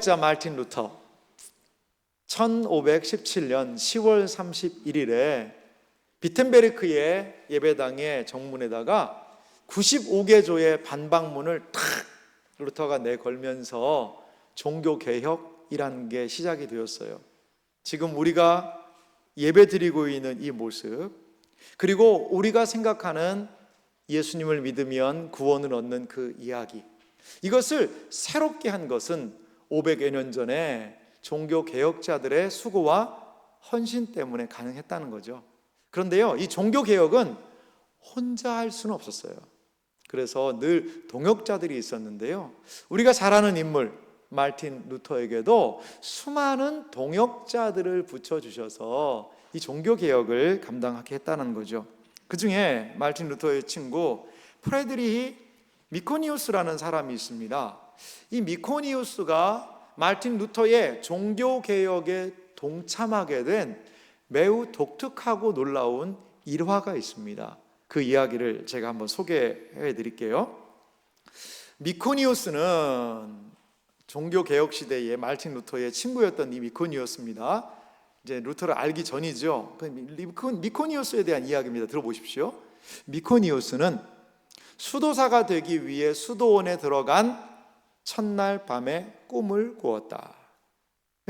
자 마르틴 루터 1517년 10월 31일에 비텐베르크의 예배당의 정문에다가 95개조의 반박문을 탁 루터가 내걸면서 종교개혁이라는 게 시작이 되었어요. 지금 우리가 예배드리고 있는 이 모습, 그리고 우리가 생각하는 예수님을 믿으면 구원을 얻는 그 이야기, 이것을 새롭게 한 것은 500여 년 전에 종교개혁자들의 수고와 헌신 때문에 가능했다는 거죠. 그런데요, 이 종교개혁은 혼자 할 수는 없었어요. 그래서 늘 동역자들이 있었는데요, 우리가 잘 아는 인물 마르틴 루터에게도 수많은 동역자들을 붙여주셔서 이 종교개혁을 감당하게 했다는 거죠. 그 중에 마르틴 루터의 친구 프레드리히 미코니우스라는 사람이 있습니다. 이 미코니우스가 마르틴 루터의 종교개혁에 동참하게 된 매우 독특하고 놀라운 일화가 있습니다. 그 이야기를 제가 한번 소개해 드릴게요. 미코니우스는 종교개혁 시대에 마르틴 루터의 친구였던 이 미코니우스입니다. 이제 루터를 알기 전이죠. 미코니우스에 대한 이야기입니다. 들어보십시오. 미코니우스는 수도사가 되기 위해 수도원에 들어간 첫날 밤에 꿈을 꾸었다.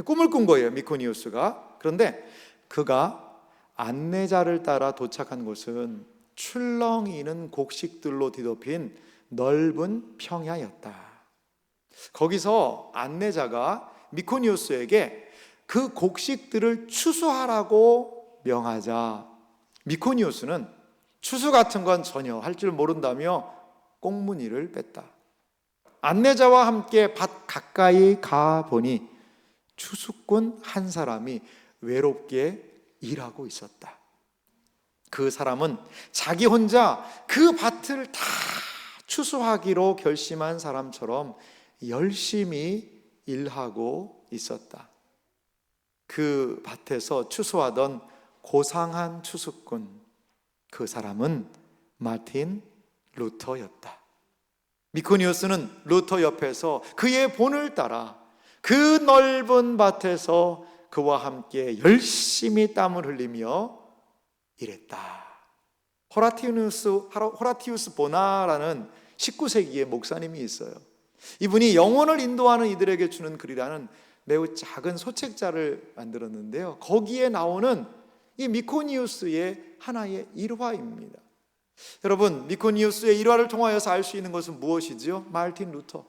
꿈을 꾼 거예요, 미코니우스가. 그런데 그가 안내자를 따라 도착한 곳은 출렁이는 곡식들로 뒤덮인 넓은 평야였다. 거기서 안내자가 미코니우스에게 그 곡식들을 추수하라고 명하자 미코니우스는 추수 같은 건 전혀 할 줄 모른다며 꽁무니를 뺐다. 안내자와 함께 밭 가까이 가보니 추수꾼 한 사람이 외롭게 일하고 있었다. 그 사람은 자기 혼자 그 밭을 다 추수하기로 결심한 사람처럼 열심히 일하고 있었다. 그 밭에서 추수하던 고상한 추수꾼, 그 사람은 마르틴 루터였다. 미코니우스는 루터 옆에서 그의 본을 따라 그 넓은 밭에서 그와 함께 열심히 땀을 흘리며 일했다. 호라티우스 보나라는 19세기의 목사님이 있어요. 이분이 영혼을 인도하는 이들에게 주는 글이라는 매우 작은 소책자를 만들었는데요, 거기에 나오는 이 미코니우스의 하나의 일화입니다. 여러분, 미코니우스의 일화를 통하여서 알 수 있는 것은 무엇이지요? 마르틴 루터.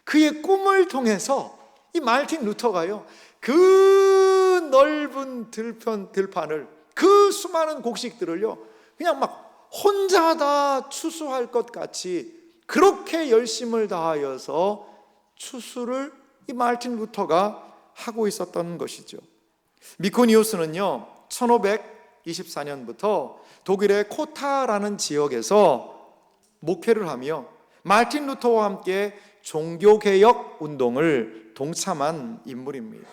그의 꿈을 통해서 이 마르틴 루터가요, 그 넓은 들판을, 그 수많은 곡식들을요, 그냥 막 혼자 다 추수할 것 같이 그렇게 열심을 다하여서 추수를 이 마르틴 루터가 하고 있었던 것이죠. 미코니우스는요 1524년부터 독일의 코타라는 지역에서 목회를 하며 마르틴 루터와 함께 종교개혁 운동을 동참한 인물입니다.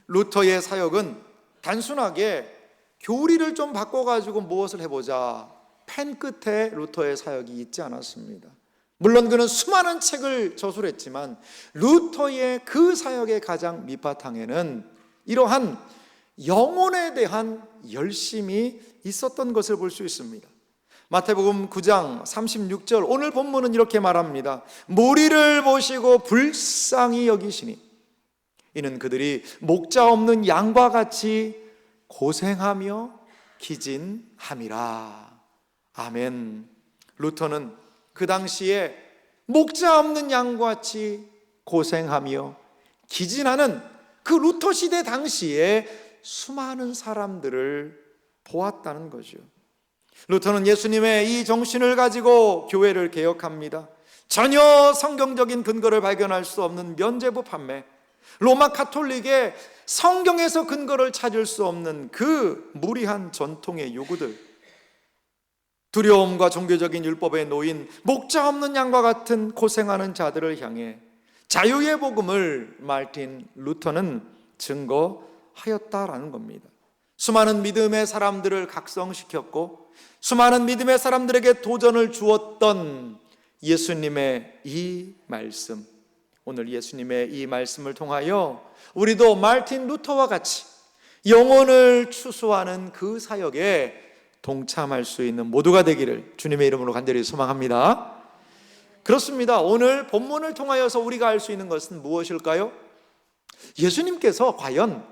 루터의 사역은 단순하게 교리를 좀 바꿔가지고 무엇을 해보자, 펜 끝에 루터의 사역이 있지 않았습니다. 물론 그는 수많은 책을 저술했지만 루터의 그 사역의 가장 밑바탕에는 이러한 영혼에 대한 열심이 있었던 것을 볼 수 있습니다. 마태복음 9장 36절, 오늘 본문은 이렇게 말합니다. 무리를 보시고 불쌍히 여기시니 이는 그들이 목자 없는 양과 같이 고생하며 기진함이라. 아멘. 루터는 그 당시에 목자 없는 양과 같이 고생하며 기진하는 그 루터 시대 당시에 수많은 사람들을 보았다는 거죠. 루터는 예수님의 이 정신을 가지고 교회를 개혁합니다. 전혀 성경적인 근거를 발견할 수 없는 면죄부 판매, 로마 카톨릭의 성경에서 근거를 찾을 수 없는 그 무리한 전통의 요구들, 두려움과 종교적인 율법에 놓인 목자 없는 양과 같은 고생하는 자들을 향해 자유의 복음을 마르틴 루터는 증거하였다라는 겁니다. 수많은 믿음의 사람들을 각성시켰고 수많은 믿음의 사람들에게 도전을 주었던 예수님의 이 말씀, 오늘 예수님의 이 말씀을 통하여 우리도 마르틴 루터와 같이 영혼을 추수하는 그 사역에 동참할 수 있는 모두가 되기를 주님의 이름으로 간절히 소망합니다. 그렇습니다. 오늘 본문을 통하여서 우리가 알 수 있는 것은 무엇일까요? 예수님께서 과연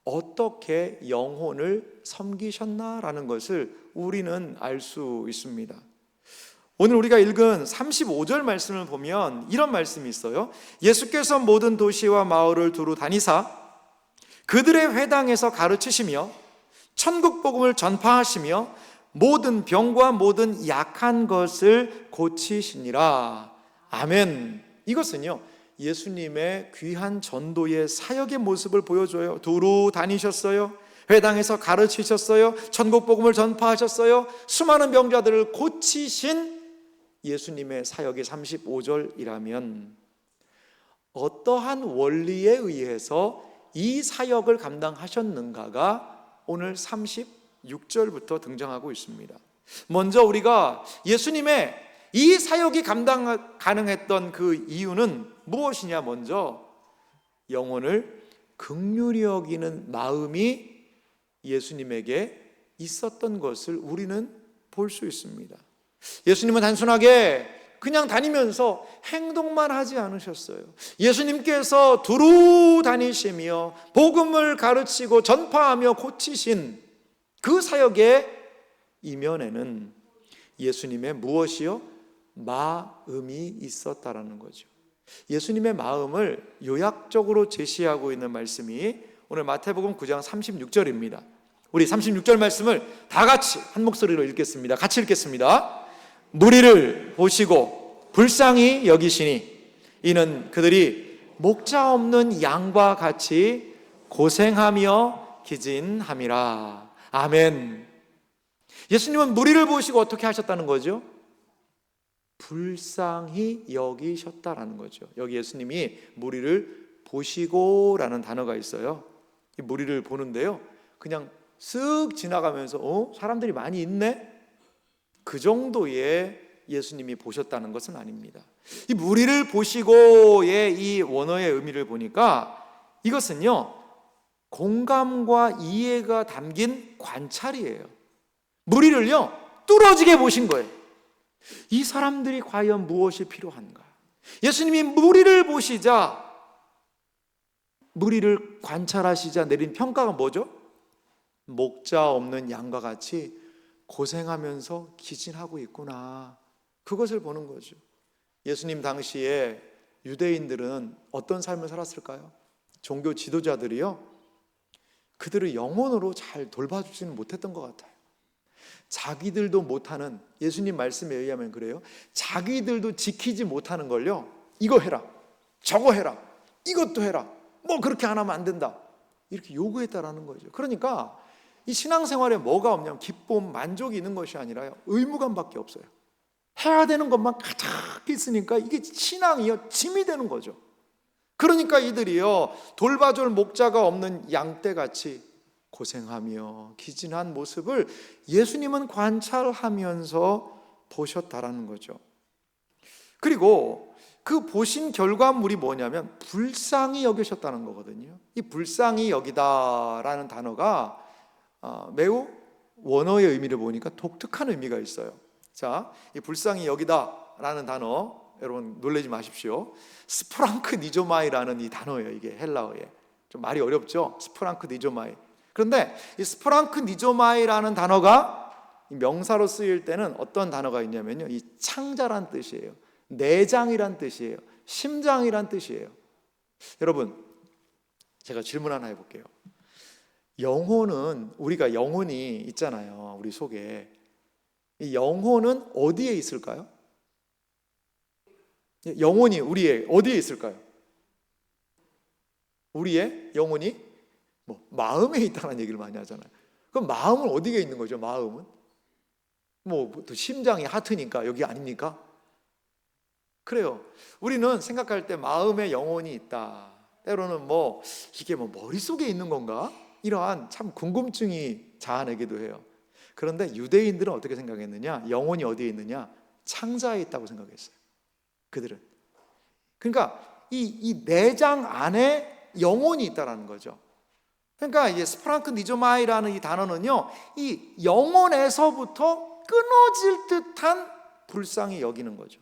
어떻게 영혼을 섬기셨나라는 것을 우리는 알 수 있습니다. 오늘 우리가 읽은 35절 말씀을 보면 이런 말씀이 있어요. 예수께서 모든 도시와 마을을 두루 다니사 그들의 회당에서 가르치시며 천국 복음을 전파하시며 모든 병과 모든 약한 것을 고치시니라. 아멘. 이것은요, 예수님의 귀한 전도의 사역의 모습을 보여줘요. 두루 다니셨어요. 회당에서 가르치셨어요. 천국 복음을 전파하셨어요. 수많은 병자들을 고치신 예수님의 사역의 35절이라면 어떠한 원리에 의해서 이 사역을 감당하셨는가가 오늘 36절부터 등장하고 있습니다. 먼저 우리가 예수님의 이 사역이 감당 가능했던 그 이유는 무엇이냐? 먼저 영혼을 긍휼히 여기는 마음이 예수님에게 있었던 것을 우리는 볼 수 있습니다. 예수님은 단순하게 그냥 다니면서 행동만 하지 않으셨어요. 예수님께서 두루 다니시며 복음을 가르치고 전파하며 고치신 그 사역의 이면에는 예수님의 무엇이요? 마음이 있었다라는 거죠. 예수님의 마음을 요약적으로 제시하고 있는 말씀이 오늘 마태복음 9장 36절입니다. 우리 36절 말씀을 다 같이 한 목소리로 읽겠습니다. 같이 읽겠습니다. 무리를 보시고 불쌍히 여기시니 이는 그들이 목자 없는 양과 같이 고생하며 기진함이라. 아멘. 예수님은 무리를 보시고 어떻게 하셨다는 거죠? 불쌍히 여기셨다라는 거죠. 여기 예수님이 무리를 보시고라는 단어가 있어요. 이 무리를 보는데요, 그냥 쓱 지나가면서 사람들이 많이 있네? 그 정도의 예수님이 보셨다는 것은 아닙니다. 이 무리를 보시고의 이 원어의 의미를 보니까 이것은요, 공감과 이해가 담긴 관찰이에요. 무리를요, 뚫어지게 보신 거예요. 이 사람들이 과연 무엇이 필요한가? 예수님이 무리를 보시자, 무리를 관찰하시자 내린 평가가 뭐죠? 목자 없는 양과 같이 고생하면서 기진하고 있구나. 그것을 보는 거죠. 예수님 당시에 유대인들은 어떤 삶을 살았을까요? 종교 지도자들이요, 그들을 영혼으로 잘 돌봐주지는 못했던 것 같아요. 자기들도 못하는, 예수님 말씀에 의하면 그래요, 자기들도 지키지 못하는 걸요, 이거 해라, 저거 해라, 이것도 해라, 뭐 그렇게 안 하면 안 된다, 이렇게 요구했다라는 거죠. 그러니까 이 신앙생활에 뭐가 없냐면 기쁨, 만족이 있는 것이 아니라요, 의무감밖에 없어요. 해야 되는 것만 가득 있으니까 이게 신앙이요, 짐이 되는 거죠. 그러니까 이들이요, 돌봐줄 목자가 없는 양떼같이 고생하며 기진한 모습을 예수님은 관찰하면서 보셨다라는 거죠. 그리고 그 보신 결과물이 뭐냐면 불쌍히 여기셨다는 거거든요. 이 불쌍히 여기다라는 단어가 매우 원어의 의미를 보니까 독특한 의미가 있어요. 자, 이 불쌍히 여기다라는 단어, 여러분 놀라지 마십시오. 스프랑크 니조마이라는 이 단어예요. 이게 헬라어에 좀 말이 어렵죠. 스프랑크 니조마이. 그런데 이 스프랑크 니조마이라는 단어가 명사로 쓰일 때는 어떤 단어가 있냐면요, 이 창자란 뜻이에요. 내장이란 뜻이에요. 심장이란 뜻이에요. 여러분, 제가 질문 하나 해볼게요. 영혼은, 우리가 영혼이 있잖아요, 우리 속에. 이 영혼은 어디에 있을까요? 영혼이 우리의 어디에 있을까요? 우리의 영혼이 마음에 있다는 얘기를 많이 하잖아요. 그럼 마음은 어디에 있는 거죠? 마음은 또 심장이 하트니까 여기 아닙니까? 그래요. 우리는 생각할 때 마음에 영혼이 있다, 때로는 이게 머릿속에 있는 건가? 이러한 참 궁금증이 자아내기도 해요. 그런데 유대인들은 어떻게 생각했느냐? 영혼이 어디에 있느냐? 창자에 있다고 생각했어요. 그들은. 그러니까 이 내장 안에 영혼이 있다라는 거죠. 그러니까 이 스프랑크 니조마이라는 이 단어는요, 이 영혼에서부터 끊어질 듯한 불쌍히 여기는 거죠.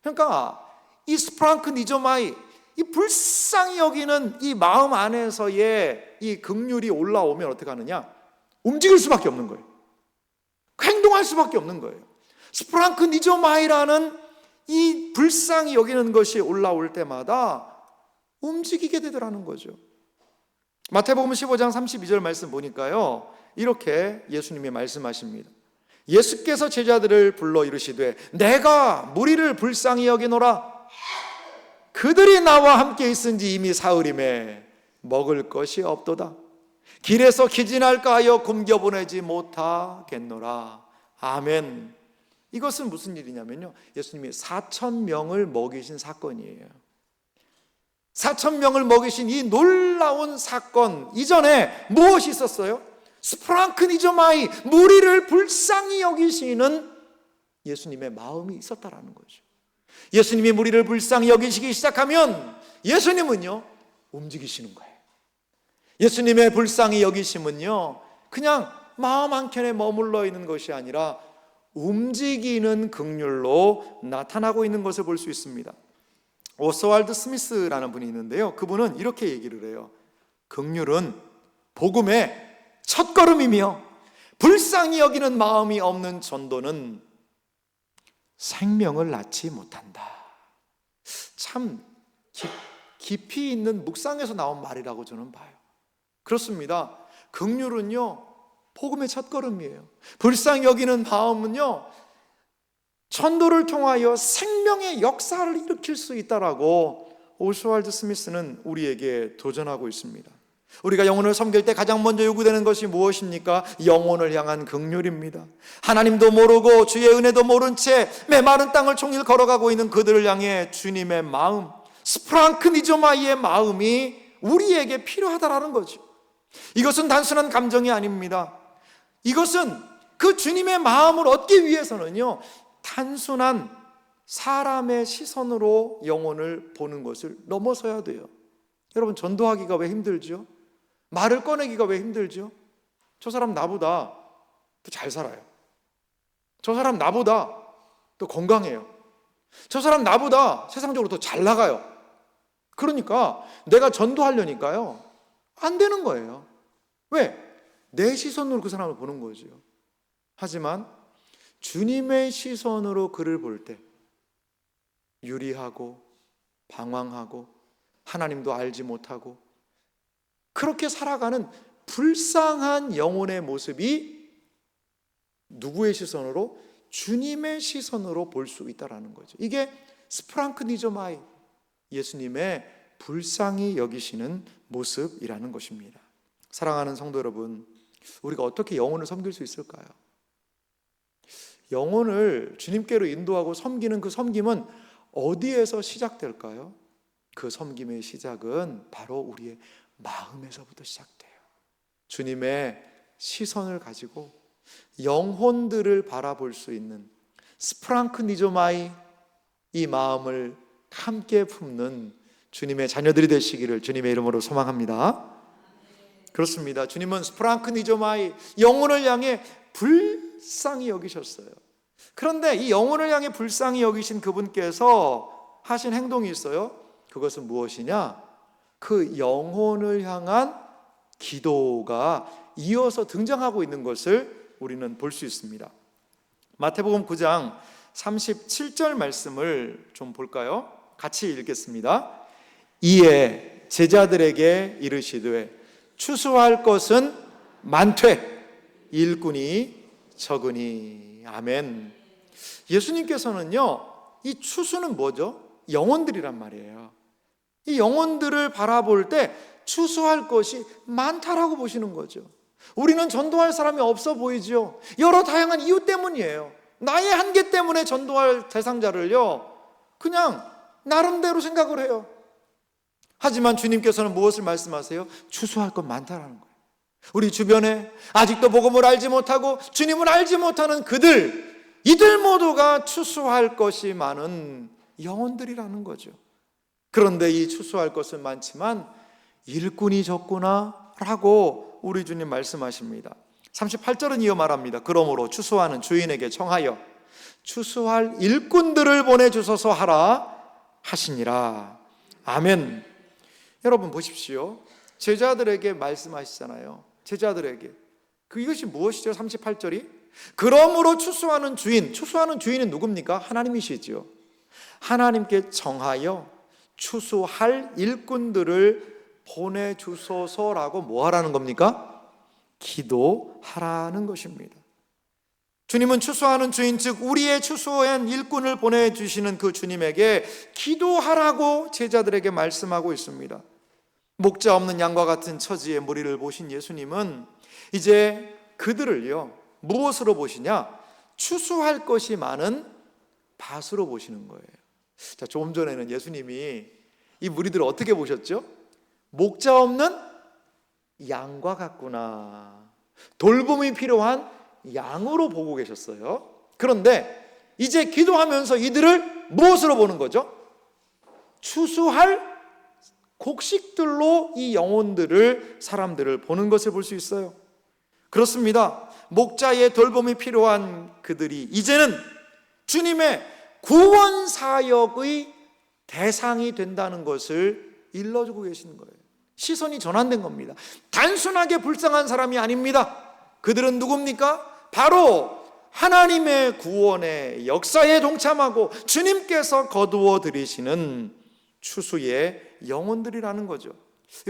그러니까 이 스프랑크 니조마이, 이 불쌍히 여기는 이 마음 안에서의 이 긍휼이 올라오면 어떻게 하느냐? 움직일 수밖에 없는 거예요. 행동할 수밖에 없는 거예요. 스프랑크 니조마이라는 이 불쌍히 여기는 것이 올라올 때마다 움직이게 되더라는 거죠. 마태복음 15장 32절 말씀 보니까요, 이렇게 예수님이 말씀하십니다. 예수께서 제자들을 불러 이르시되 내가 무리를 불쌍히 여기노라. 그들이 나와 함께 있은지 이미 사흘임에 먹을 것이 없도다. 길에서 기진할까 하여 굶겨보내지 못하겠노라. 아멘. 이것은 무슨 일이냐면요, 예수님이 4,000명을 먹이신 사건이에요. 4,000명을 먹이신 이 놀라운 사건 이전에 무엇이 있었어요? 스프랑크 니조마이, 무리를 불쌍히 여기시는 예수님의 마음이 있었다라는 거죠. 예수님이 무리를 불쌍히 여기시기 시작하면 예수님은요, 움직이시는 거예요. 예수님의 불쌍히 여기심은요, 그냥 마음 한켠에 머물러 있는 것이 아니라 움직이는 긍휼로 나타나고 있는 것을 볼 수 있습니다. 오스왈드 스미스라는 분이 있는데요, 그분은 이렇게 얘기를 해요. 긍휼은 복음의 첫걸음이며 불쌍히 여기는 마음이 없는 전도는 생명을 낳지 못한다. 참 깊이 있는 묵상에서 나온 말이라고 저는 봐요. 그렇습니다. 긍휼은요, 복음의 첫걸음이에요. 불쌍히 여기는 마음은요, 전도를 통하여 생명의 역사를 일으킬 수 있다라고 오스왈드 스미스는 우리에게 도전하고 있습니다. 우리가 영혼을 섬길 때 가장 먼저 요구되는 것이 무엇입니까? 영혼을 향한 긍휼입니다. 하나님도 모르고 주의 은혜도 모른 채 메마른 땅을 종일 걸어가고 있는 그들을 향해 주님의 마음, 스프랑크 니조마이의 마음이 우리에게 필요하다라는 거죠. 이것은 단순한 감정이 아닙니다. 이것은 그 주님의 마음을 얻기 위해서는요, 단순한 사람의 시선으로 영혼을 보는 것을 넘어서야 돼요. 여러분, 전도하기가 왜 힘들죠? 말을 꺼내기가 왜 힘들죠? 저 사람 나보다 더 잘 살아요. 저 사람 나보다 더 건강해요. 저 사람 나보다 세상적으로 더 잘 나가요. 그러니까 내가 전도하려니까요, 안 되는 거예요. 왜? 내 시선으로 그 사람을 보는 거죠. 하지만 주님의 시선으로 그를 볼 때 유리하고 방황하고 하나님도 알지 못하고 그렇게 살아가는 불쌍한 영혼의 모습이 누구의 시선으로? 주님의 시선으로 볼 수 있다는 거죠. 이게 스프랑크 니조마이, 예수님의 불쌍히 여기시는 모습이라는 것입니다. 사랑하는 성도 여러분, 우리가 어떻게 영혼을 섬길 수 있을까요? 영혼을 주님께로 인도하고 섬기는 그 섬김은 어디에서 시작될까요? 그 섬김의 시작은 바로 우리의 마음에서부터 시작돼요. 주님의 시선을 가지고 영혼들을 바라볼 수 있는 스프랑크 니조마이, 이 마음을 함께 품는 주님의 자녀들이 되시기를 주님의 이름으로 소망합니다. 그렇습니다. 주님은 스프랑크 니조마이, 영혼을 향해 불쌍히 여기셨어요. 그런데 이 영혼을 향해 불쌍히 여기신 그분께서 하신 행동이 있어요. 그것은 무엇이냐? 그 영혼을 향한 기도가 이어서 등장하고 있는 것을 우리는 볼 수 있습니다. 마태복음 9장 37절 말씀을 좀 볼까요? 같이 읽겠습니다. 이에 제자들에게 이르시되 추수할 것은 많되 일꾼이 적으니. 아멘. 예수님께서는요, 이 추수는 뭐죠? 영혼들이란 말이에요. 이 영혼들을 바라볼 때 추수할 것이 많다라고 보시는 거죠. 우리는 전도할 사람이 없어 보이죠. 여러 다양한 이유 때문이에요. 나의 한계 때문에 전도할 대상자를요, 그냥 나름대로 생각을 해요. 하지만 주님께서는 무엇을 말씀하세요? 추수할 것 많다라는 거예요. 우리 주변에 아직도 복음을 알지 못하고 주님을 알지 못하는 이들 모두가 추수할 것이 많은 영혼들이라는 거죠. 그런데 이 추수할 것은 많지만 일꾼이 적구나 라고 우리 주님 말씀하십니다. 38절은 이어 말합니다. 그러므로 추수하는 주인에게 청하여 추수할 일꾼들을 보내주소서 하라 하시니라. 아멘. 여러분 보십시오. 제자들에게 말씀하시잖아요. 제자들에게. 이것이 무엇이죠? 38절이 그러므로 추수하는 주인, 추수하는 주인은 누굽니까? 하나님이시죠. 하나님께 청하여 추수할 일꾼들을 보내주소서라고 뭐 하라는 겁니까? 기도하라는 것입니다. 주님은 추수하는 주인, 즉 우리의 추수한 일꾼을 보내주시는 그 주님에게 기도하라고 제자들에게 말씀하고 있습니다. 목자 없는 양과 같은 처지의 무리를 보신 예수님은 이제 그들을요 무엇으로 보시냐? 추수할 것이 많은 밭으로 보시는 거예요. 자, 조금 전에는 예수님이 이 무리들을 어떻게 보셨죠? 목자 없는 양과 같구나, 돌봄이 필요한 양으로 보고 계셨어요. 그런데 이제 기도하면서 이들을 무엇으로 보는 거죠? 추수할 곡식들로 이 영혼들을, 사람들을 보는 것을 볼 수 있어요. 그렇습니다. 목자의 돌봄이 필요한 그들이 이제는 주님의 구원 사역의 대상이 된다는 것을 일러주고 계시는 거예요. 시선이 전환된 겁니다. 단순하게 불쌍한 사람이 아닙니다. 그들은 누굽니까? 바로 하나님의 구원의 역사에 동참하고 주님께서 거두어 들이시는 추수의 영혼들이라는 거죠.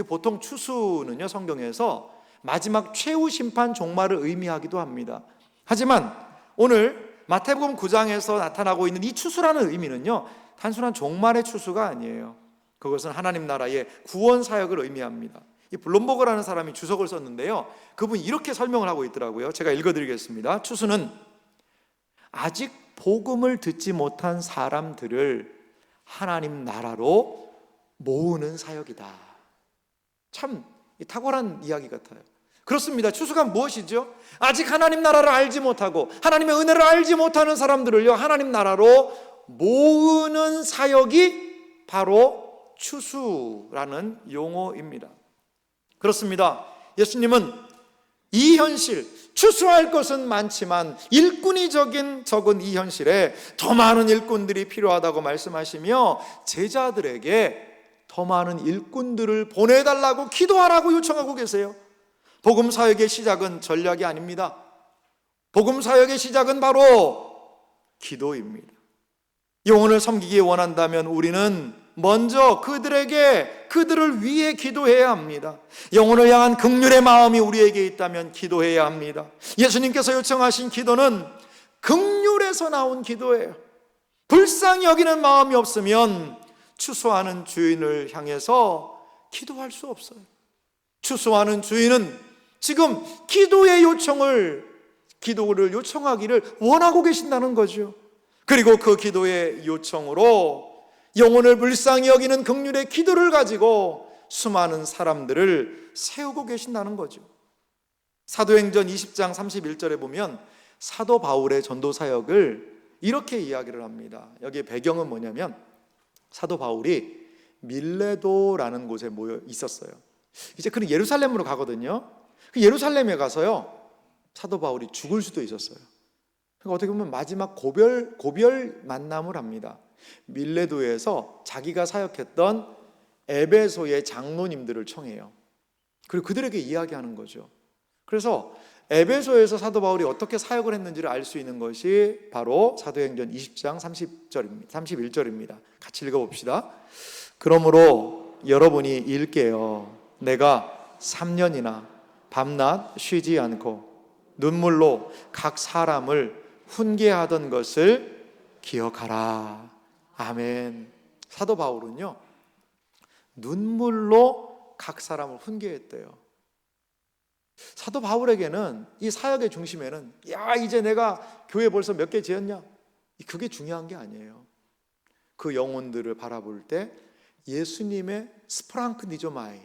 보통 추수는요 성경에서 마지막 최후 심판 종말을 의미하기도 합니다. 하지만 오늘 마태복음 9장에서 나타나고 있는 이 추수라는 의미는요 단순한 종말의 추수가 아니에요. 그것은 하나님 나라의 구원 사역을 의미합니다. 이 블룸버그라는 사람이 주석을 썼는데요, 그분이 이렇게 설명을 하고 있더라고요. 제가 읽어드리겠습니다. 추수는 아직 복음을 듣지 못한 사람들을 하나님 나라로 모으는 사역이다. 참 탁월한 이야기 같아요. 그렇습니다. 추수가 무엇이죠? 아직 하나님 나라를 알지 못하고 하나님의 은혜를 알지 못하는 사람들을요 하나님 나라로 모으는 사역이 바로 추수라는 용어입니다. 그렇습니다. 예수님은 이 현실, 추수할 것은 많지만 일꾼이 적은 이 현실에 더 많은 일꾼들이 필요하다고 말씀하시며 제자들에게 더 많은 일꾼들을 보내달라고 기도하라고 요청하고 계세요. 복음 사역의 시작은 전략이 아닙니다. 복음 사역의 시작은 바로 기도입니다. 영혼을 섬기기 원한다면 우리는 먼저 그들을 위해 기도해야 합니다. 영혼을 향한 긍휼의 마음이 우리에게 있다면 기도해야 합니다. 예수님께서 요청하신 기도는 긍휼에서 나온 기도예요. 불쌍히 여기는 마음이 없으면 추수하는 주인을 향해서 기도할 수 없어요. 추수하는 주인은 지금 기도를 요청하기를 원하고 계신다는 거죠. 그리고 그 기도의 요청으로 영혼을 불쌍히 여기는 긍휼의 기도를 가지고 수많은 사람들을 세우고 계신다는 거죠. 사도행전 20장 31절에 보면 사도 바울의 전도 사역을 이렇게 이야기를 합니다. 여기에 배경은 뭐냐면 사도 바울이 밀레도라는 곳에 모여 있었어요. 이제 그는 예루살렘으로 가거든요. 그 예루살렘에 가서요 사도 바울이 죽을 수도 있었어요. 그러니까 어떻게 보면 마지막 고별 만남을 합니다. 밀레도에서 자기가 사역했던 에베소의 장로님들을 청해요. 그리고 그들에게 이야기하는 거죠. 그래서 에베소에서 사도 바울이 어떻게 사역을 했는지를 알 수 있는 것이 바로 사도행전 20장 31절입니다. 같이 읽어봅시다. 그러므로 여러분이 읽게요. 내가 3년이나 밤낮 쉬지 않고 눈물로 각 사람을 훈계하던 것을 기억하라. 아멘. 사도 바울은요 눈물로 각 사람을 훈계했대요. 사도 바울에게는 이 사역의 중심에는 이제 내가 교회 벌써 몇 개 지었냐, 그게 중요한 게 아니에요. 그 영혼들을 바라볼 때 예수님의 스프랑크니조마이,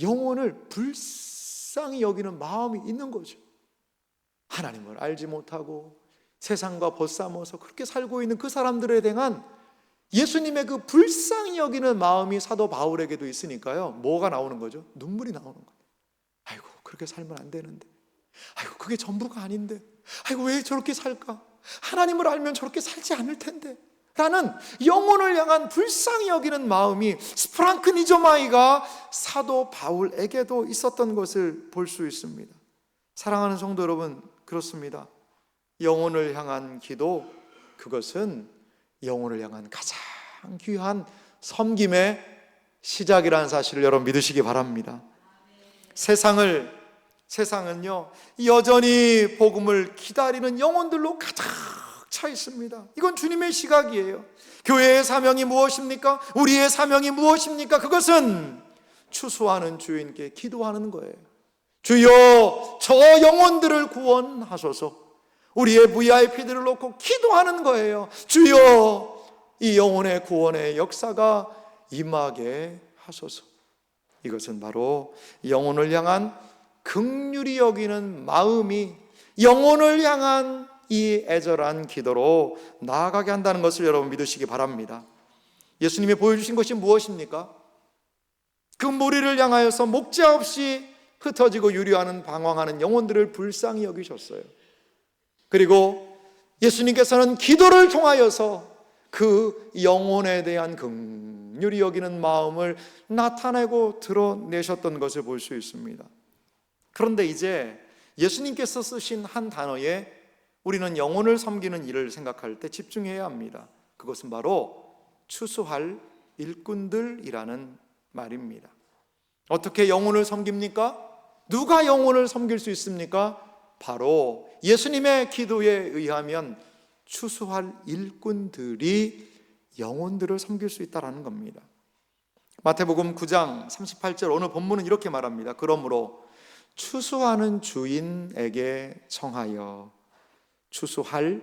영혼을 불쌍히 여기는 마음이 있는 거죠. 하나님을 알지 못하고 세상과 벗삼아서 그렇게 살고 있는 그 사람들에 대한 예수님의 그 불쌍히 여기는 마음이 사도 바울에게도 있으니까요, 뭐가 나오는 거죠? 눈물이 나오는 거예요. 아이고, 그렇게 살면 안 되는데, 아이고, 그게 전부가 아닌데, 아이고, 왜 저렇게 살까? 하나님을 알면 저렇게 살지 않을 텐데 라는 영혼을 향한 불쌍히 여기는 마음이 스프랑크니조마이가 사도 바울에게도 있었던 것을 볼 수 있습니다. 사랑하는 성도 여러분, 그렇습니다. 영혼을 향한 기도, 그것은 영혼을 향한 가장 귀한 섬김의 시작이라는 사실을 여러분 믿으시기 바랍니다. 세상은요, 여전히 복음을 기다리는 영혼들로 가득 차 있습니다. 이건 주님의 시각이에요. 교회의 사명이 무엇입니까? 우리의 사명이 무엇입니까? 그것은 추수하는 주인께 기도하는 거예요. 주여, 저 영혼들을 구원하소서. 우리의 VIP들을 놓고 기도하는 거예요. 주여, 이 영혼의 구원의 역사가 임하게 하소서. 이것은 바로 영혼을 향한 긍휼히 여기는 마음이 영혼을 향한 이 애절한 기도로 나아가게 한다는 것을 여러분 믿으시기 바랍니다. 예수님이 보여주신 것이 무엇입니까? 그 무리를 향하여서 목자 없이 흩어지고 유리하는 방황하는 영혼들을 불쌍히 여기셨어요. 그리고 예수님께서는 기도를 통하여서 그 영혼에 대한 긍휼히 여기는 마음을 나타내고 드러내셨던 것을 볼 수 있습니다. 그런데 이제 예수님께서 쓰신 한 단어에 우리는 영혼을 섬기는 일을 생각할 때 집중해야 합니다. 그것은 바로 추수할 일꾼들이라는 말입니다. 어떻게 영혼을 섬깁니까? 누가 영혼을 섬길 수 있습니까? 바로 예수님의 기도에 의하면 추수할 일꾼들이 영혼들을 섬길 수 있다는 겁니다. 마태복음 9장 38절 오늘 본문은 이렇게 말합니다. 그러므로 추수하는 주인에게 청하여 추수할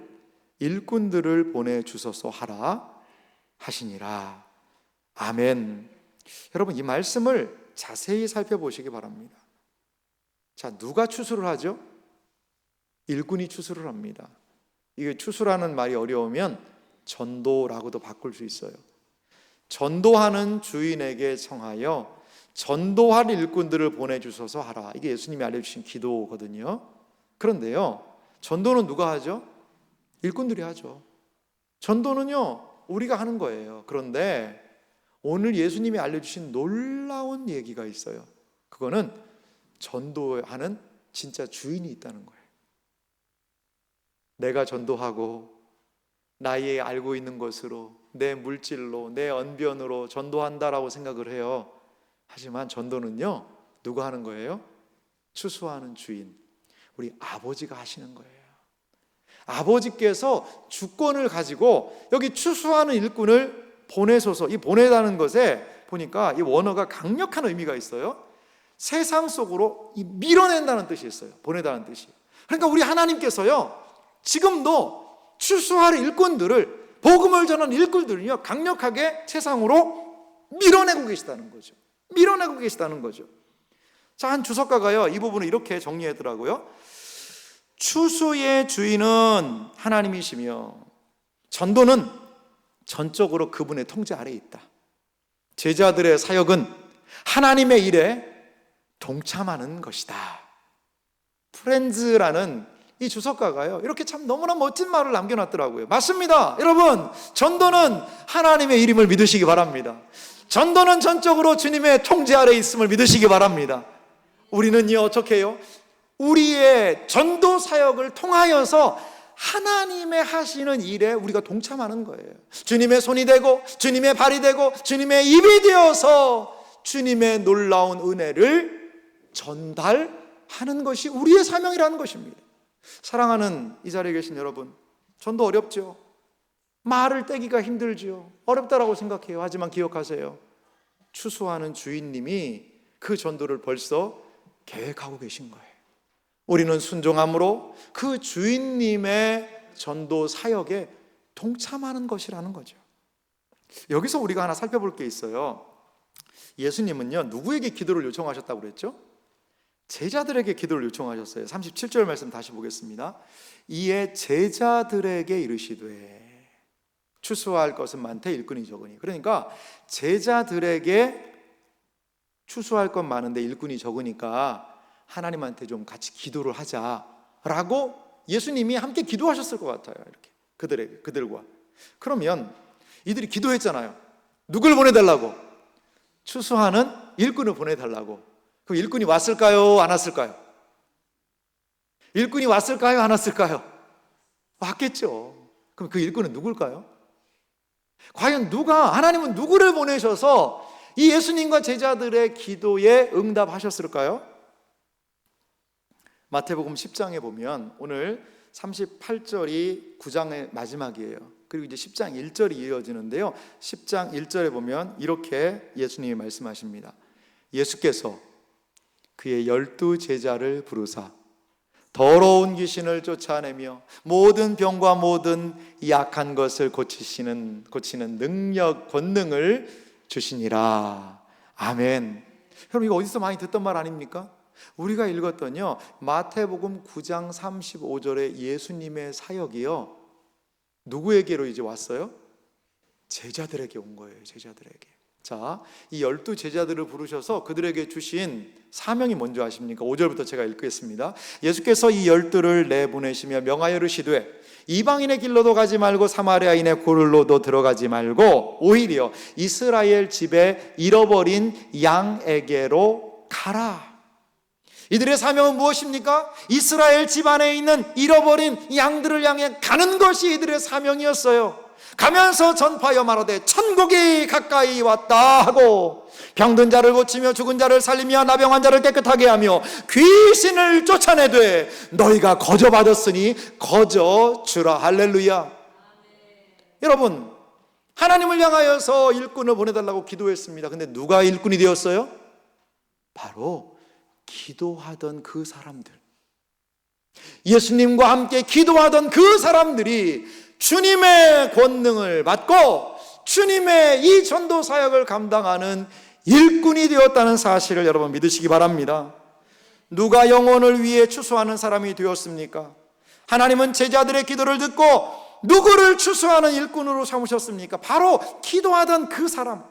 일꾼들을 보내주소서 하라 하시니라. 아멘. 여러분, 이 말씀을 자세히 살펴보시기 바랍니다. 자, 누가 추수를 하죠? 일꾼이 추수를 합니다. 이게 추수라는 말이 어려우면 전도라고도 바꿀 수 있어요. 전도하는 주인에게 청하여 전도할 일꾼들을 보내주셔서 하라. 이게 예수님이 알려주신 기도거든요. 그런데요, 전도는 누가 하죠? 일꾼들이 하죠. 전도는요, 우리가 하는 거예요. 그런데 오늘 예수님이 알려주신 놀라운 얘기가 있어요. 그거는 전도하는 진짜 주인이 있다는 거예요. 내가 전도하고 나의 알고 있는 것으로, 내 물질로, 내 언변으로 전도한다라고 생각을 해요. 하지만 전도는요, 누가 하는 거예요? 추수하는 주인, 우리 아버지가 하시는 거예요. 아버지께서 주권을 가지고 여기 추수하는 일꾼을 보내소서. 이 보내다는 것에 보니까 이 원어가 강력한 의미가 있어요. 세상 속으로 밀어낸다는 뜻이 있어요. 보내다는 뜻이. 그러니까 우리 하나님께서요, 지금도 추수할 일꾼들을, 복음을 전하는 일꾼들을요, 강력하게 세상으로 밀어내고 계시다는 거죠. 밀어내고 계시다는 거죠. 자, 한 주석가가요, 이 부분을 이렇게 정리하더라고요. 추수의 주인은 하나님이시며 전도는 전적으로 그분의 통제 아래에 있다. 제자들의 사역은 하나님의 일에 동참하는 것이다. 프렌즈라는 이 주석가가요, 이렇게 참 너무나 멋진 말을 남겨놨더라고요. 맞습니다. 여러분, 전도는 하나님의 일임을 믿으시기 바랍니다. 전도는 전적으로 주님의 통제 아래에 있음을 믿으시기 바랍니다. 우리는요, 어떻게 해요? 우리의 전도 사역을 통하여서 하나님의 하시는 일에 우리가 동참하는 거예요. 주님의 손이 되고 주님의 발이 되고 주님의 입이 되어서 주님의 놀라운 은혜를 전달하는 것이 우리의 사명이라는 것입니다. 사랑하는 이 자리에 계신 여러분, 전도 어렵죠? 말을 떼기가 힘들죠. 어렵다라고 생각해요. 하지만 기억하세요. 추수하는 주인님이 그 전도를 벌써 계획하고 계신 거예요. 우리는 순종함으로 그 주인님의 전도 사역에 동참하는 것이라는 거죠. 여기서 우리가 하나 살펴볼 게 있어요. 예수님은요, 누구에게 기도를 요청하셨다고 그랬죠? 제자들에게 기도를 요청하셨어요. 37절 말씀 다시 보겠습니다. 이에 제자들에게 이르시되, 추수할 것은 많되 일꾼이 적으니. 그러니까 제자들에게 추수할 건 많은데 일꾼이 적으니까 하나님한테 좀 같이 기도를 하자라고 예수님이 함께 기도하셨을 것 같아요. 이렇게 그들과. 그러면 이들이 기도했잖아요. 누굴 보내달라고? 추수하는 일꾼을 보내달라고. 그럼 일꾼이 왔을까요? 안 왔을까요? 일꾼이 왔을까요? 안 왔을까요? 왔겠죠. 그럼 그 일꾼은 누굴까요? 과연 하나님은 누구를 보내셔서 이 예수님과 제자들의 기도에 응답하셨을까요? 마태복음 10장에 보면 오늘 38절이 9장의 마지막이에요. 그리고 이제 10장 1절이 이어지는데요. 10장 1절에 보면 이렇게 예수님이 말씀하십니다. 예수께서 그의 12 제자를 부르사 더러운 귀신을 쫓아내며 모든 병과 모든 약한 것을 고치는 능력, 권능을 주시니라. 아멘. 여러분, 이거 어디서 많이 듣던 말 아닙니까? 우리가 읽었던요, 마태복음 9장 35절에 예수님의 사역이요, 누구에게로 이제 왔어요? 제자들에게 온 거예요. 제자들에게. 자, 이 12 제자들을 부르셔서 그들에게 주신 사명이 뭔지 아십니까? 5절부터 제가 읽겠습니다. 예수께서 이 12를 내보내시며 명하여 이르시되 이방인의 길로도 가지 말고 사마리아인의 굴로도 들어가지 말고 오히려 이스라엘 집에 잃어버린 양에게로 가라. 이들의 사명은 무엇입니까? 이스라엘 집 안에 있는 잃어버린 양들을 향해 가는 것이 이들의 사명이었어요. 가면서 전파하여 말하되 천국이 가까이 왔다 하고 병든 자를 고치며 죽은 자를 살리며 나병한 자를 깨끗하게 하며 귀신을 쫓아내되 너희가 거저 받았으니 거저 주라. 할렐루야. 여러분, 하나님을 향하여서 일꾼을 보내달라고 기도했습니다. 근데 누가 일꾼이 되었어요? 바로 기도하던 그 사람들, 예수님과 함께 기도하던 그 사람들이 주님의 권능을 받고 주님의 이 전도 사역을 감당하는 일꾼이 되었다는 사실을 여러분 믿으시기 바랍니다. 누가 영혼을 위해 추수하는 사람이 되었습니까? 하나님은 제자들의 기도를 듣고 누구를 추수하는 일꾼으로 삼으셨습니까? 바로 기도하던 그 사람,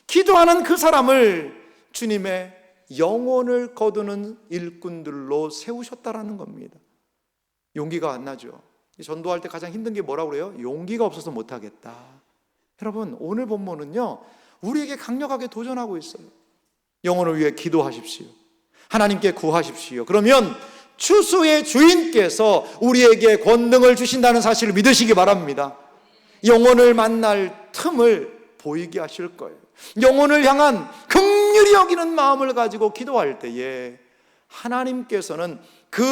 기도하는 그 사람을 주님의 영혼을 거두는 일꾼들로 세우셨다라는 겁니다. 용기가 안 나죠. 전도할 때 가장 힘든 게 뭐라고 그래요? 용기가 없어서 못하겠다. 여러분, 오늘 본문은요, 우리에게 강력하게 도전하고 있어요. 영혼을 위해 기도하십시오. 하나님께 구하십시오. 그러면 추수의 주인께서 우리에게 권능을 주신다는 사실을 믿으시기 바랍니다. 영혼을 만날 틈을 보이게 하실 거예요. 영혼을 향한 긍휼히 여기는 마음을 가지고 기도할 때에 하나님께서는 그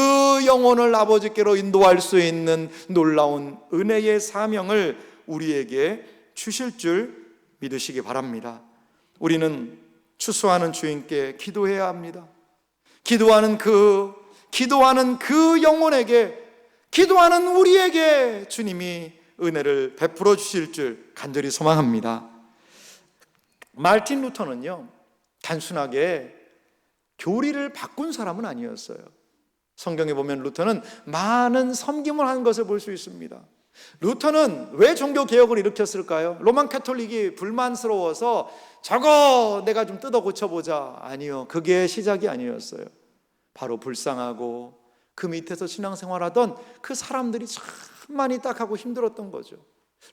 영혼을 아버지께로 인도할 수 있는 놀라운 은혜의 사명을 우리에게 주실 줄 믿으시기 바랍니다. 우리는 추수하는 주인께 기도해야 합니다. 기도하는 그 영혼에게, 기도하는 우리에게 주님이 은혜를 베풀어 주실 줄 간절히 소망합니다. 마르틴 루터는요, 단순하게 교리를 바꾼 사람은 아니었어요. 성경에 보면 루터는 많은 섬김을 한 것을 볼 수 있습니다. 루터는 왜 종교개혁을 일으켰을까요? 로만 카톨릭이 불만스러워서 저거 내가 좀 뜯어 고쳐보자. 아니요, 그게 시작이 아니었어요. 바로 불쌍하고 그 밑에서 신앙생활하던 그 사람들이 참 많이 딱하고 힘들었던 거죠.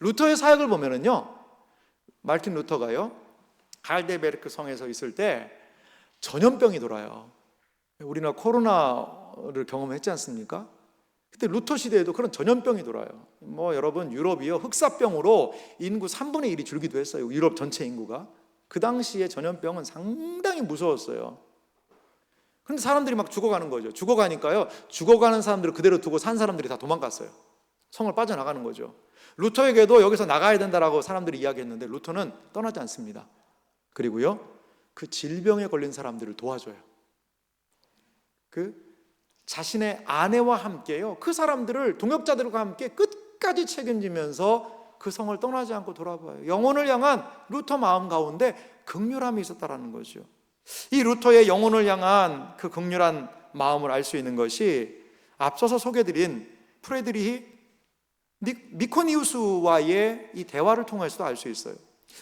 루터의 사역을 보면은요, 마르틴 루터가요, 할데베르크 성에서 있을 때 전염병이 돌아요. 우리나라 코로나를 경험했지 않습니까? 그때 루터 시대에도 그런 전염병이 돌아요. 여러분, 유럽이요, 흑사병으로 인구 3분의 1이 줄기도 했어요. 유럽 전체 인구가. 그 당시에 전염병은 상당히 무서웠어요. 그런데 사람들이 막 죽어가는 거죠. 죽어가니까요, 죽어가는 사람들을 그대로 두고 산 사람들이 다 도망갔어요. 성을 빠져나가는 거죠. 루터에게도 여기서 나가야 된다라고 사람들이 이야기했는데 루터는 떠나지 않습니다. 그리고요, 그 질병에 걸린 사람들을 도와줘요. 그 자신의 아내와 함께요, 그 사람들을, 동역자들과 함께 끝까지 책임지면서 그 성을 떠나지 않고 돌아봐요. 영혼을 향한 루터 마음 가운데 긍휼함이 있었다라는 거죠. 이 루터의 영혼을 향한 그 긍휼한 마음을 알 수 있는 것이 앞서서 소개드린 프레드리히 미코니우스와의 이 대화를 통해서도 알 수 있어요.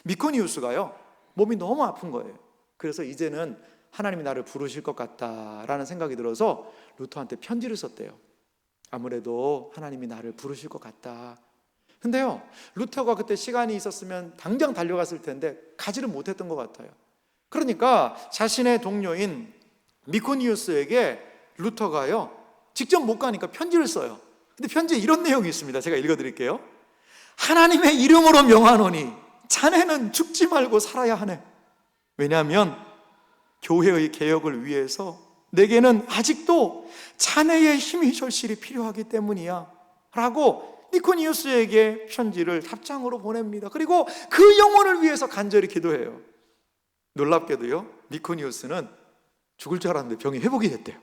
미코니우스가요, 몸이 너무 아픈 거예요. 그래서 이제는 하나님이 나를 부르실 것 같다라는 생각이 들어서 루터한테 편지를 썼대요. 아무래도 하나님이 나를 부르실 것 같다. 근데요, 루터가 그때 시간이 있었으면 당장 달려갔을 텐데 가지를 못했던 것 같아요. 그러니까 자신의 동료인 미코니우스에게 루터가요, 직접 못 가니까 편지를 써요. 근데 편지에 이런 내용이 있습니다. 제가 읽어드릴게요. 하나님의 이름으로 명하노니 자네는 죽지 말고 살아야 하네. 왜냐하면 교회의 개혁을 위해서 내게는 아직도 자네의 힘이 절실히 필요하기 때문이야 라고 미코니우스에게 편지를 답장으로 보냅니다. 그리고 그 영혼을 위해서 간절히 기도해요. 놀랍게도요, 미코니우스는 죽을 줄 알았는데 병이 회복이 됐대요.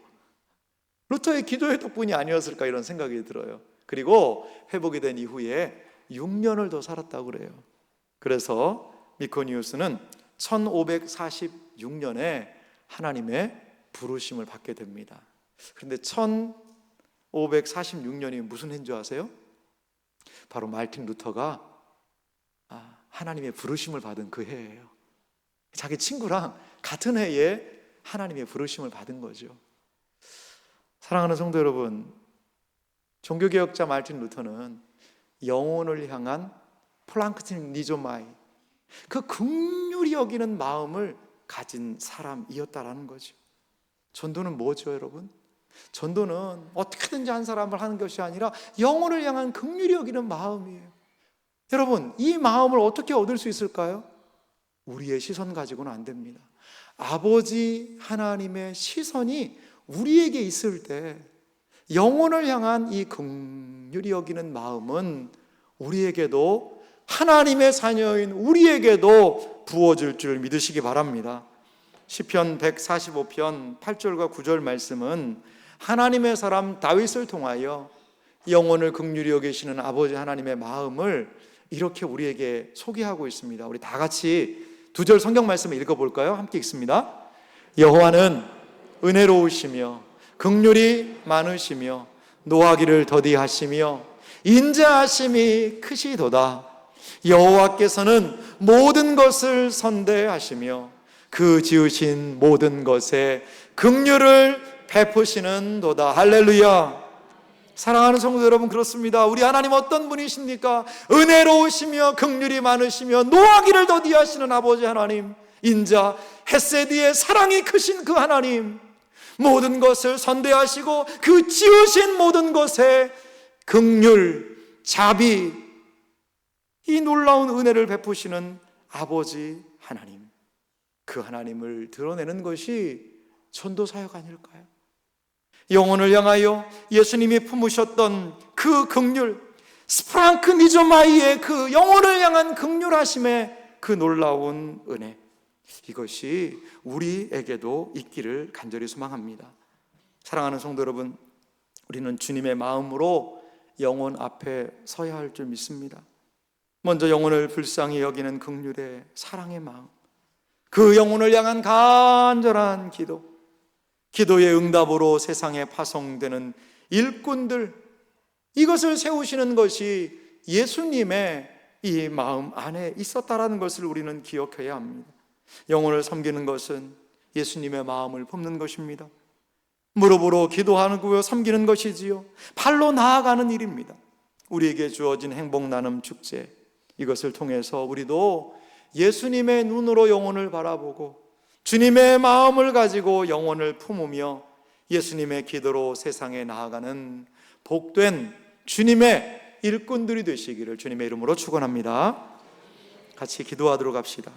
루터의 기도의 덕분이 아니었을까 이런 생각이 들어요. 그리고 회복이 된 이후에 6년을 더 살았다고 그래요. 그래서 미코니우스는 1546년에 하나님의 부르심을 받게 됩니다. 그런데 1546년이 무슨 해인 줄 아세요? 바로 마르틴 루터가 하나님의 부르심을 받은 그 해예요. 자기 친구랑 같은 해에 하나님의 부르심을 받은 거죠. 사랑하는 성도 여러분, 종교개혁자 마르틴 루터는 영혼을 향한 플랑크틴 니조마이, 그 긍휼히 여기는 마음을 가진 사람이었다라는 거죠. 전도는 뭐죠, 여러분? 전도는 어떻게든지 한 사람을 하는 것이 아니라 영혼을 향한 긍휼히 여기는 마음이에요. 여러분, 이 마음을 어떻게 얻을 수 있을까요? 우리의 시선 가지고는 안 됩니다. 아버지 하나님의 시선이 우리에게 있을 때 영혼을 향한 이 긍휼히 여기는 마음은 우리에게도, 하나님의 자녀인 우리에게도 부어질 줄 믿으시기 바랍니다. 시편 145편 8절과 9절 말씀은 하나님의 사람 다윗을 통하여 영혼을 긍휼히 여기시는 아버지 하나님의 마음을 이렇게 우리에게 소개하고 있습니다. 우리 다 같이 두 절 성경 말씀을 읽어볼까요? 함께 읽습니다. 여호와는 은혜로우시며 긍휼이 많으시며 노하기를 더디하시며 인자하심이 크시도다. 여호와께서는 모든 것을 선대하시며 그 지으신 모든 것에 긍휼을 베푸시는도다. 할렐루야. 사랑하는 성도 여러분, 그렇습니다. 우리 하나님 어떤 분이십니까? 은혜로우시며 긍휼이 많으시며 노하기를 더디하시는 아버지 하나님, 인자 헤세드의 사랑이 크신 그 하나님, 모든 것을 선대하시고 그 지으신 모든 것에 긍휼, 자비, 이 놀라운 은혜를 베푸시는 아버지 하나님, 그 하나님을 드러내는 것이 전도사역 아닐까요? 영혼을 향하여 예수님이 품으셨던 그 긍휼, 스프랑크 니조마이의 그 영혼을 향한 긍휼하심의 그 놀라운 은혜, 이것이 우리에게도 있기를 간절히 소망합니다. 사랑하는 성도 여러분, 우리는 주님의 마음으로 영혼 앞에 서야 할 줄 믿습니다. 먼저 영혼을 불쌍히 여기는 긍휼의 사랑의 마음, 그 영혼을 향한 간절한 기도, 기도의 응답으로 세상에 파송되는 일꾼들, 이것을 세우시는 것이 예수님의 이 마음 안에 있었다라는 것을 우리는 기억해야 합니다. 영혼을 섬기는 것은 예수님의 마음을 품는 것입니다. 무릎으로 기도하고 섬기는 것이지요, 발로 나아가는 일입니다. 우리에게 주어진 행복 나눔 축제, 이것을 통해서 우리도 예수님의 눈으로 영혼을 바라보고 주님의 마음을 가지고 영혼을 품으며 예수님의 기도로 세상에 나아가는 복된 주님의 일꾼들이 되시기를 주님의 이름으로 축원합니다. 같이 기도하도록 합시다.